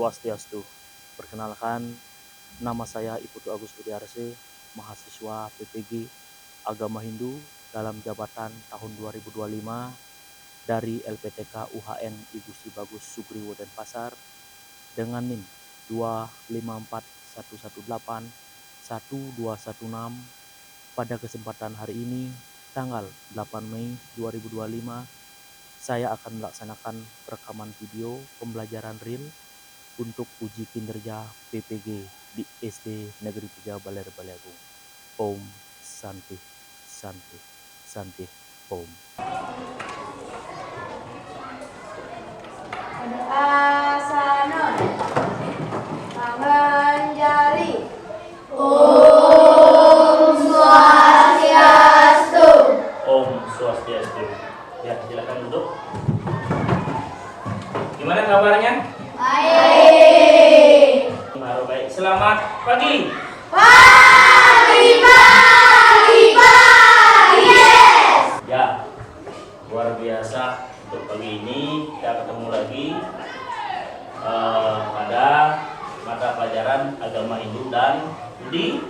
Swastiastu. Perkenalkan, nama saya Iputu Agus Budiarse, mahasiswa PPG Agama Hindu dalam jabatan tahun 2025 dari LPTK UHN Ibu Si Bagus Sugriwo Denpasar dengan NIM 25411811216. Pada kesempatan hari ini, tanggal 8 Mei 2025, saya akan melaksanakan rekaman video pembelajaran real untuk uji kinerja PPG di SD Negeri 3 Baler Baliagung. Om Santi Santi Santi Om. Asanon Manganjali. Om Swastiastu. Om Swastiastu. Ya, silakan duduk. Gimana kabarnya? Baik. Baik. Selamat pagi. Pagi. Yes. Ya, luar biasa untuk pagi ini kita ketemu lagi pada mata pelajaran Agama Hindu dan Budi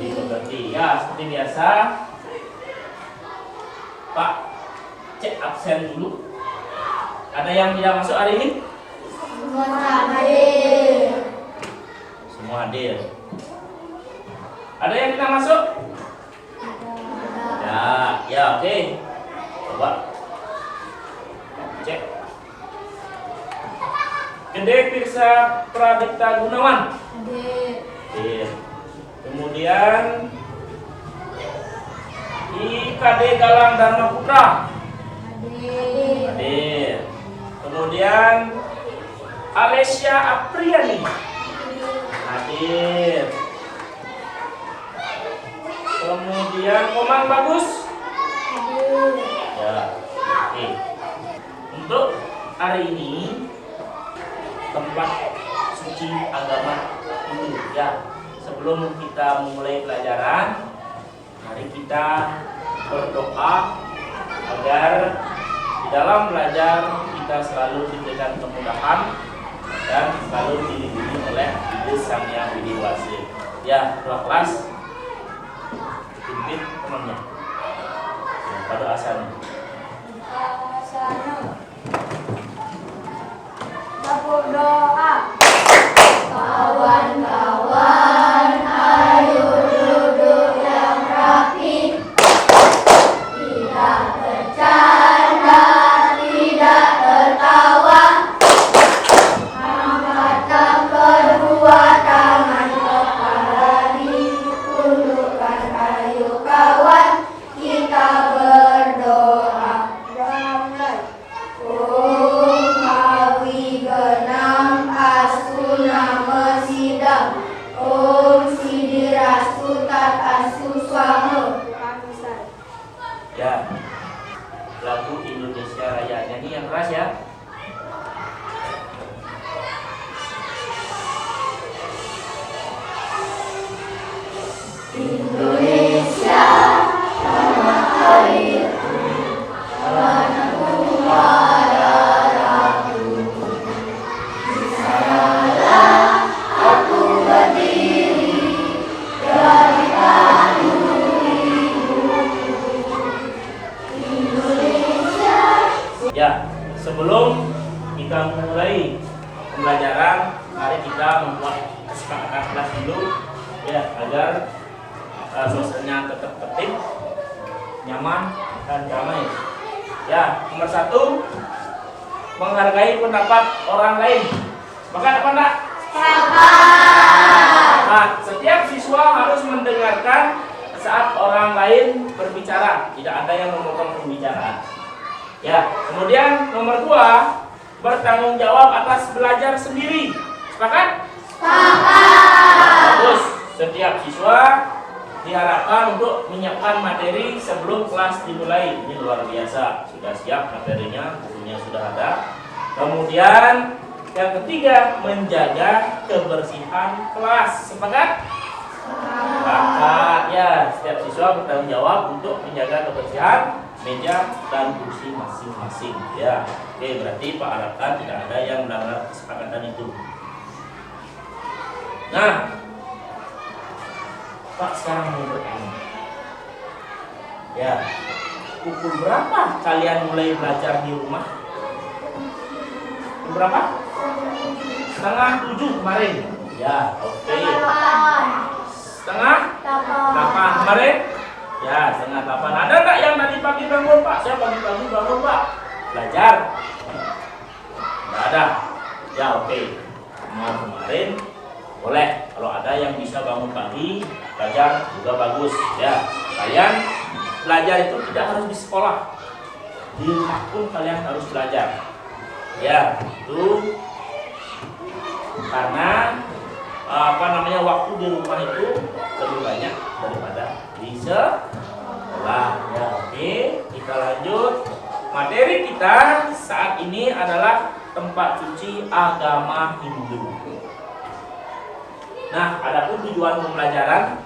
Pekerti. Ya, seperti biasa, Pak, cek absen dulu. Ada yang tidak masuk hari ini? Semua hadir. Ada yang tidak masuk? Ya, oke. Coba cek. Gede Pirsa Pradipta Gunawan. Hadir. Kemudian IKD Galang Dharma Putra. Hadir. Kemudian Alessia Apriani. Hadir. Kemudian Komang Bagus. Ya. Oke. Untuk hari ini tempat suci agama Hindu. Ya. Sebelum kita memulai pelajaran, mari kita berdoa agar di dalam belajar kita selalu diberikan kemudahan dan selalu dilindungi oleh Ibu Sang Yang Widi Wasi. Ya, ketua kelas pimpin temannya. Pada asal. Dapur doa. Kawan-kawan, ayo duduk yang rapi. Tidak bercanda, tidak tertawa. Angkatkan kedua tangan kepala ditundukkan, ayo kawan, kita berdoa. Doa mulai. Om Hawi Genam Astu Nama Sidam. Om Sidirastu Tat Astu Swama. Doa misal. Ya. Lagu Indonesia Raya, nyanyi yang keras ya. Indonesia tanah airku, tanahku darahku. Di sanalah aku berdiri dari kandung ibuku. Indonesia. Ya, sebelum kita mulai pembelajaran, mari kita membuat kesepakatan kelas dulu ya, agar suasananya tetap tertib, nyaman dan damai. Ya, nomor 1, menghargai pendapat orang lain. Sepakat apa enggak? Nah, setiap siswa harus mendengarkan saat orang lain berbicara, tidak ada yang memotong pembicaraan. Ya, kemudian nomor 2, bertanggung jawab atas belajar sendiri. Sepakat? Bagus. Setiap siswa diharapkan untuk menyiapkan materi sebelum kelas dimulai. Ini luar biasa, sudah siap materinya, bukunya sudah ada. Kemudian yang ketiga, menjaga kebersihan kelas. Sepakat? Sepakat ya, setiap siswa bertanggung jawab untuk menjaga kebersihan meja dan kursi masing-masing ya. Oke, berarti Pak harapkan tidak ada yang melanggar kesepakatan itu. Nah, Pak sekarang mau bertanya. Ya, pukul berapa kalian mulai belajar di rumah? Pukul berapa? 6:30 kemarin. Ya, oke. 7:30 kemarin? Ya, 7:30. Ada nggak yang tadi pagi bangun, Pak? Saya pagi-pagi bangun, Pak. Belajar? Nggak ada. Ya, oke. Mau kemarin? Boleh. Kalau ada yang bisa bangun pagi, belajar juga bagus. Ya, kalian belajar itu tidak harus di sekolah. Di rumah pun kalian harus belajar. Ya, itu karena waktu di rumah itu lebih banyak daripada di sekolah. Ya, oke, kita lanjut. Materi kita saat ini adalah tempat suci agama Hindu. Nah, adapun tujuan pembelajaran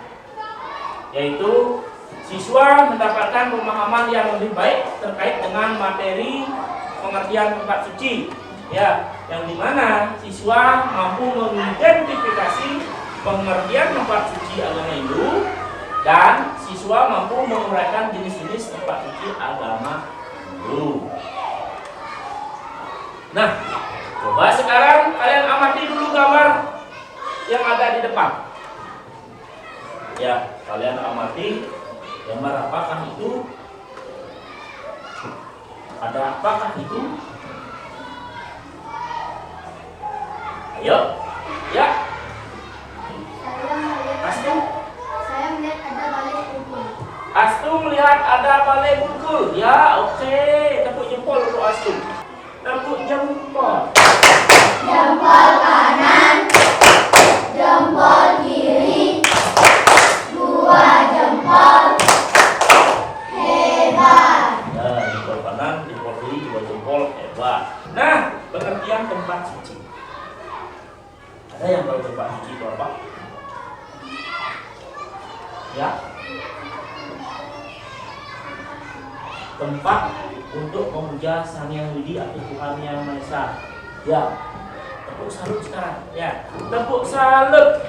yaitu siswa mendapatkan pemahaman yang lebih baik terkait dengan materi pengertian tempat suci. Ya, yang dimana siswa mampu mengidentifikasi pengertian tempat suci agama Hindu dan siswa mampu menguraikan jenis-jenis tempat suci agama Hindu. Nah, coba sekarang kalian amati dulu gambar yang ada di depan. Ya, kalian amati gambar apakah itu? Ada apakah itu? Ayo, ya. Astu? Saya melihat ada balai kumpul. Astu melihat ada balai bungkul. Ya, oke. Tepuk jempol untuk Astu. Tepuk jempol. Jempol kanan, jempol kiri, 2 jempol. Hebat. Ya, jempol kanan, jempol kiri, 2 jempol. Hebat. Nah, pengertian tempat suci. Ada yang tahu tempat suci itu apa? Ya, tempat untuk memuja Sang Yang Widi atau Tuhan Yang Maha Esa. Ya, tepuk salut sekarang. Ya, tepuk salut.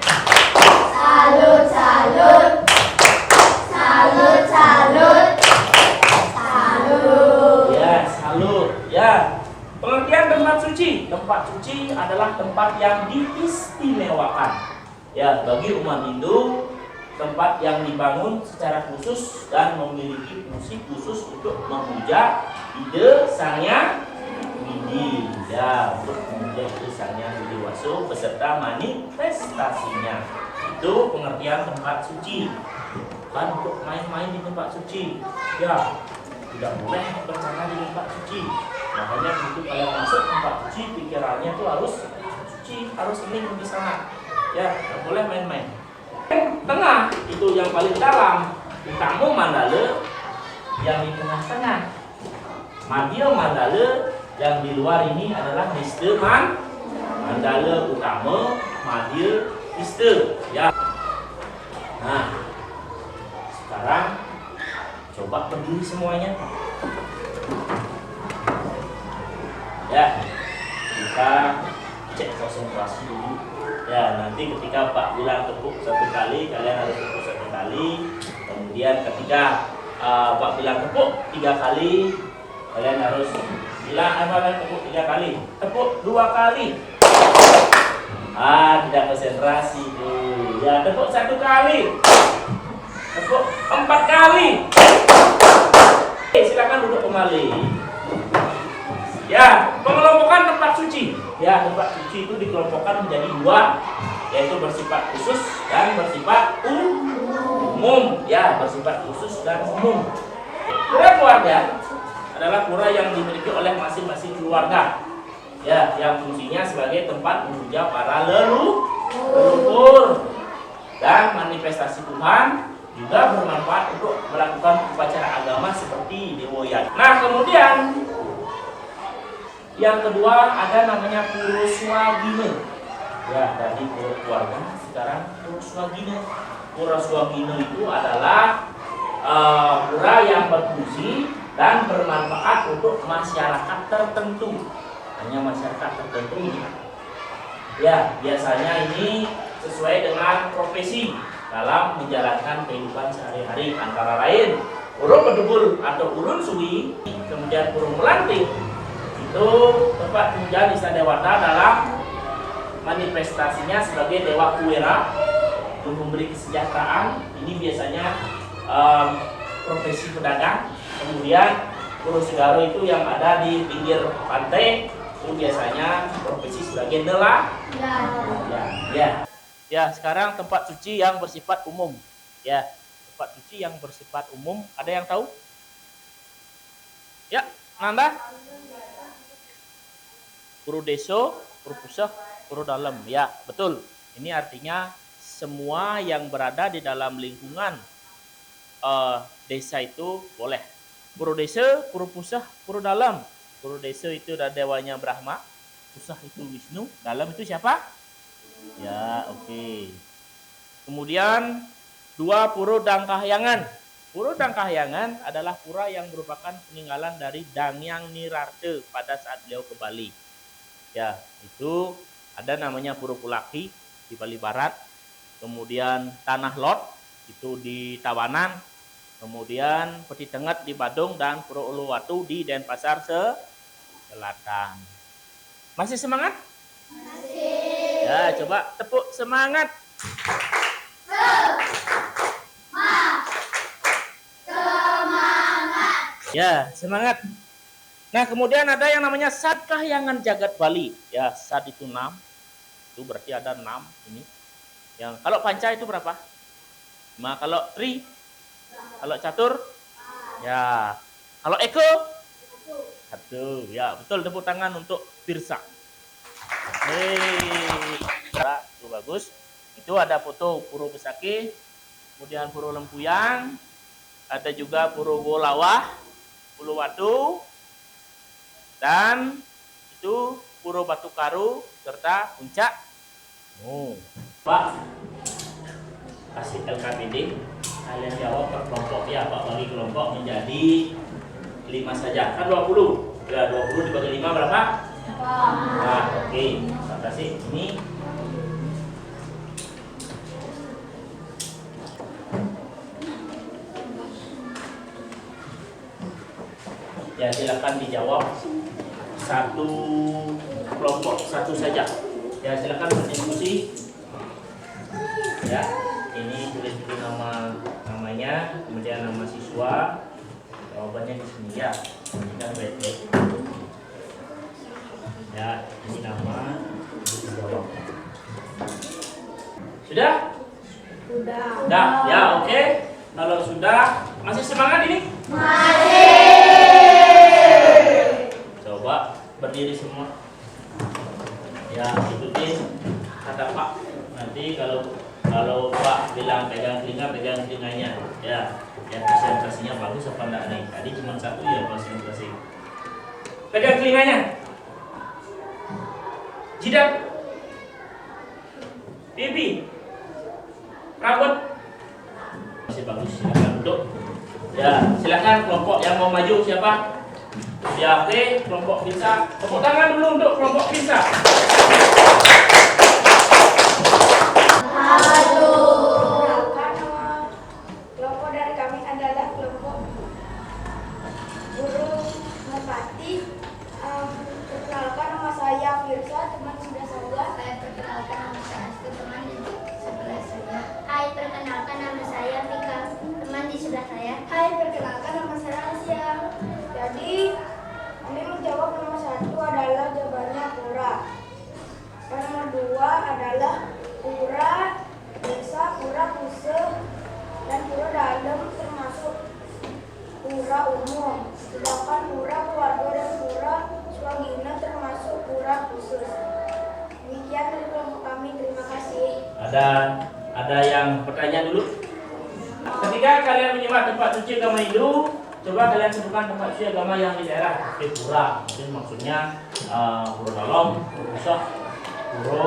Salut, salut. Salut, salut. Salut. Ya, salut. Ya, pengertian tempat suci. Tempat suci adalah tempat yang diistimewakan. Ya, bagi umat Hindu, tempat yang dibangun secara khusus dan memiliki fungsi khusus untuk memuja ide Sang Yang Widi. Ya, untuk memuja ide Sang Yang Widi Waso beserta manifestasinya. Itu pengertian tempat suci. Bukan untuk main-main di tempat suci. Ya, tidak boleh bercanda di tempat suci. Makanya begitu kalian masuk tempat suci, pikirannya itu harus suci, harus hening di sana. Ya, tidak boleh main-main. Tengah itu yang paling dalam, utama mandala yang di tengah-tengah. Madya mandala yang di luar ini adalah nista mandala utama, madya nista. Ya. Nah, sekarang coba berdiri semuanya. Ya, kita cek konsentrasi dulu. Ya, nanti ketika Pak bilang tepuk 1 kali, kalian harus tepuk 1 kali. Kemudian ketika Pak bilang tepuk 3 kali, kalian harus bilang tepuk 3 kali. Tepuk 2 kali. Tidak konsentrasi tuh. Ya, tepuk 1 kali. Tepuk 4 kali. Silakan duduk kembali. Ya, pengelompokan tempat suci. Ya, tempat suci itu dikelompokkan menjadi 2, yaitu bersifat khusus dan bersifat umum. Ya, bersifat khusus dan umum. Pura keluarga adalah pura yang dimiliki oleh masing-masing keluarga. Ya, yang fungsinya sebagai tempat memuja para leluhur dan manifestasi Tuhan, juga bermanfaat untuk melakukan upacara agama seperti dewoyan. Nah, kemudian yang kedua ada namanya Puruswagina. Ya, tadi keluarga, sekarang Puruswagina. Pura Swagino itu adalah pura yang berfungsi dan bermanfaat untuk masyarakat tertentu. Hanya masyarakat tertentu. Ya, biasanya ini sesuai dengan profesi dalam menjalankan kehidupan sehari-hari, antara lain Pura Bedugul atau Ulun Suwi, kemudian Pura Melantik. Itu tempat tinggal Desa Dewata dalam manifestasinya sebagai Dewa Kuwera untuk memberi kesejahteraan. Ini biasanya profesi pedagang. Kemudian Pura Segaro itu yang ada di pinggir pantai, itu biasanya profesi sebagai nelayan. Ya, sekarang tempat suci yang bersifat umum. Ya, tempat suci yang bersifat umum. Ada yang tahu? Ya, Nanda? Pura Deso, Pura Pusat, Pura Dalam. Ya, betul. Ini artinya semua yang berada di dalam lingkungan desa itu boleh. Pura Desa, Pura Pusat, Pura Dalam. Pura Desa itu ada dewanya Brahma, Pusat itu Wisnu, Dalam itu siapa? Ya, oke. Kemudian dua Pura Dangkahyangan. Pura Dangkahyangan adalah pura yang merupakan peninggalan dari Dangyang Nirarte pada saat beliau ke Bali. Ya, itu ada namanya Pura Pulaki di Bali Barat. Kemudian Tanah Lot itu di Tawanan. Kemudian Peti Tengat di Badung dan Pura Uluwatu di Denpasar Selatan. Masih semangat? Masih. Ya, coba tepuk semangat. Ya, semangat. Nah, kemudian ada yang namanya Sad Kahyangan Jagat Bali. Ya, Sad itu 6. Itu berarti ada 6 ini. Yang kalau panca itu berapa? 5. Kalau tri? Kalau catur? Ya. Kalau eko? 1. Ya, betul, tepuk tangan untuk Pirsa. Itu bagus. Itu ada foto Pura Besaki, kemudian Pura Lempuyang, ada juga Pura Golawah, Uluwatu, dan itu Pura Batu Karu serta Puncak. Pak, kasih LKPD, kalian jawab per kelompok ya, Pak bagi kelompok menjadi 5 saja. Kan 20. Ya, 20 dibagi 5 berapa? Nah, oke. Pak kasih ini. Ya, silakan dijawab satu kelompok, satu saja. Ya, silakan berdiskusi. Ya, ini tulis dulu namanya, kemudian nama siswa. Jawabannya di sini ya. Ini kan baik-baik. Ya, ini nama, dijawab. Sudah? Sudah. Ya, oke. Kalau sudah, masih semangat ini? Coba berdiri semua. Ya, ikutin kata Pak. Nanti kalau Pak bilang pegang telinganya. Ya, presentasinya bagus apa enggak nih? Tadi cuma satu ya presentasi. Pegang telinganya. Jidat. Pipi. Rambut. Masih bagus, silakan duduk. Ya, silakan kelompok yang mau maju siapa? Ya, oke, kelompok bisa. Tepuk tangan dulu untuk kelompok bisa. Kelompok dari kami adalah kelompok burung merpati. Perkenalkan nama saya Firsa, teman sudah saya. Perkenalkan nama saya Astu, teman di sebelah saya. Hai, perkenalkan nama saya Vika, teman di sebelah saya. Hai, perkenalkan nama saya Asia. Jadi, kami menjawab nomor 1 adalah jawabannya pura. Dan nomor 2 adalah pura desa, pura pusat, dan pura dalam termasuk pura umum. Sedangkan pura keluarga dan pura swagina termasuk pura khusus. Demikian dari kelompok kami. Terima kasih. Ada yang bertanya dulu? Ketika kalian menyimak tempat suci agama Hindu, coba kalian sebutkan tempat suci agama yang di daerah pura. Mungkin maksudnya Pura Dalam, Pura Pusat, Pura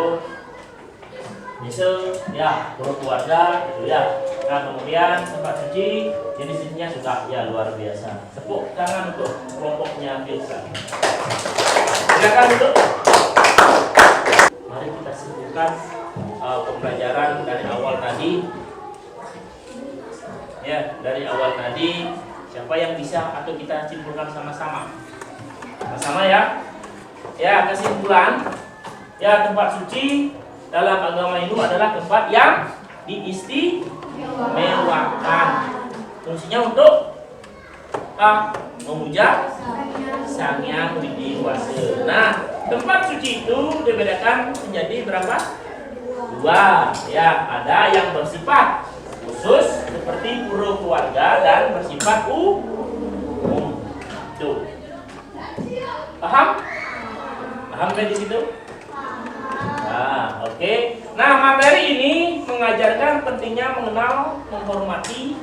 Biasa ya pura keluarga gitu ya. Nah kemudian tempat suci jenis-jenisnya sudah ya luar biasa. Tepuk tangan untuk kelompoknya Filsa. Silakan duduk. Mari kita simpulkan pembelajaran dari awal tadi. Ya, dari awal tadi siapa yang bisa atau kita simpulkan sama-sama? Sama-sama ya. Ya, kesimpulan. Ya, tempat suci dalam agama Hindu adalah tempat yang diistimewakan. Fungsinya untuk memuja Sang Yang Widi Wasa. Nah, tempat suci itu dibedakan menjadi berapa? Dua. Ya, ada yang bersifat khusus seperti pura keluarga dan bersifat umum. Tuh. Paham? Paham kan di situ? Nah, oke. Nah, materi ini mengajarkan pentingnya mengenal, menghormati,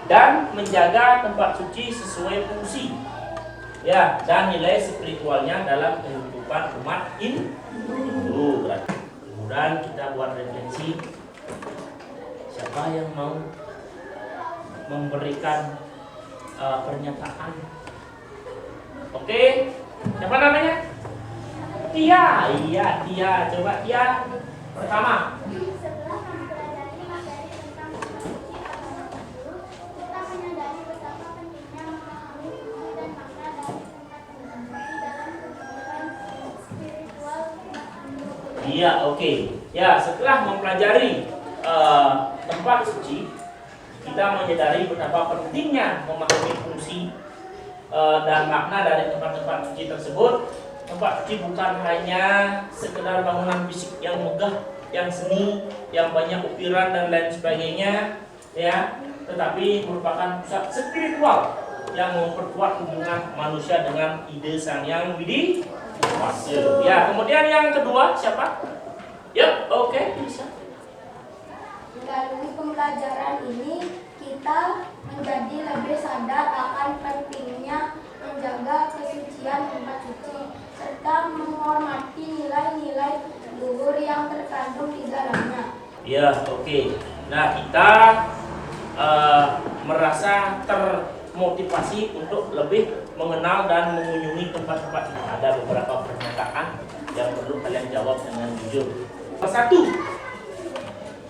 dan menjaga tempat suci sesuai fungsi. Ya, dan nilai spiritualnya dalam kehidupan umat Hindu. Kemudian kita buat refleksi. Siapa yang mau memberikan pernyataan? Oke, siapa namanya? Tia, iya Tia, coba Tia pertama. Setelah mempelajari materi tentang tempat suci agama Hindu, kita menyadari betapa pentingnya memahami fungsi dan makna dari tempat suci dalam kehidupan spiritual umat Hindu. Iya, oke. Ya, setelah mempelajari tempat suci, kita menyadari betapa pentingnya memahami fungsi dan makna dari tempat-tempat suci tersebut. Tempat suci bukan hanya sekedar bangunan fisik yang megah, yang seni, yang banyak ukiran dan lain sebagainya, ya, tetapi merupakan pusat spiritual yang memperkuat hubungan manusia dengan ide Sang Yang Widi Wasa. Ya, kemudian yang kedua siapa? Ya, oke, bisa. Melalui pembelajaran ini, kita menjadi lebih sadar akan pentingnya menjaga kesucian tempat suci serta menghormati nilai-nilai luhur yang terkandung di dalamnya. Ya, oke. Nah, kita merasa termotivasi untuk lebih mengenal dan mengunjungi tempat-tempat ini. Ada beberapa pernyataan yang perlu kalian jawab dengan jujur. Satu,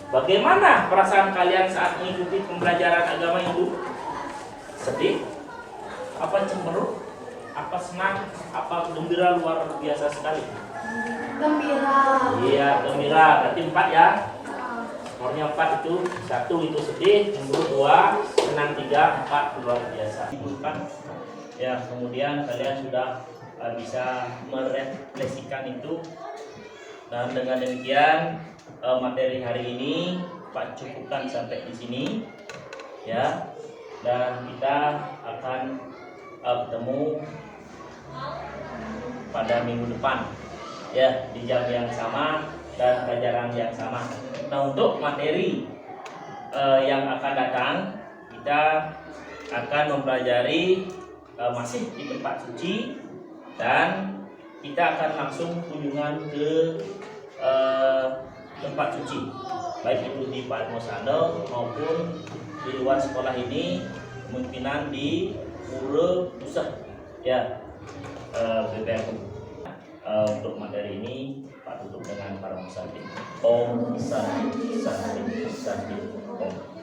bagaimana perasaan kalian saat mengikuti pembelajaran agama Hindu? Sedih? Apa cemberut? Apa senang? Apa gembira luar biasa sekali? Gembira. Iya, gembira. Berarti 4 ya. Skornya 4 itu. 1 itu sedih, cemberut 2, senang 3, 4 luar biasa. Bukan? Ya, kemudian kalian sudah bisa merefleksikan itu. Dan dengan demikian materi hari ini Pak cukupkan sampai di sini. Ya. Dan kita akan bertemu pada minggu depan ya di jam yang sama dan pelajaran yang sama. Nah, untuk materi yang akan datang kita akan mempelajari masih di tempat suci dan kita akan langsung kunjungan ke tempat suci baik itu di Padmosana maupun di luar sekolah ini, kemungkinan di Pura Pusat ya BPM. Untuk materi ini Pak tutup dengan para musafir. Om Santi Santi Santi Om.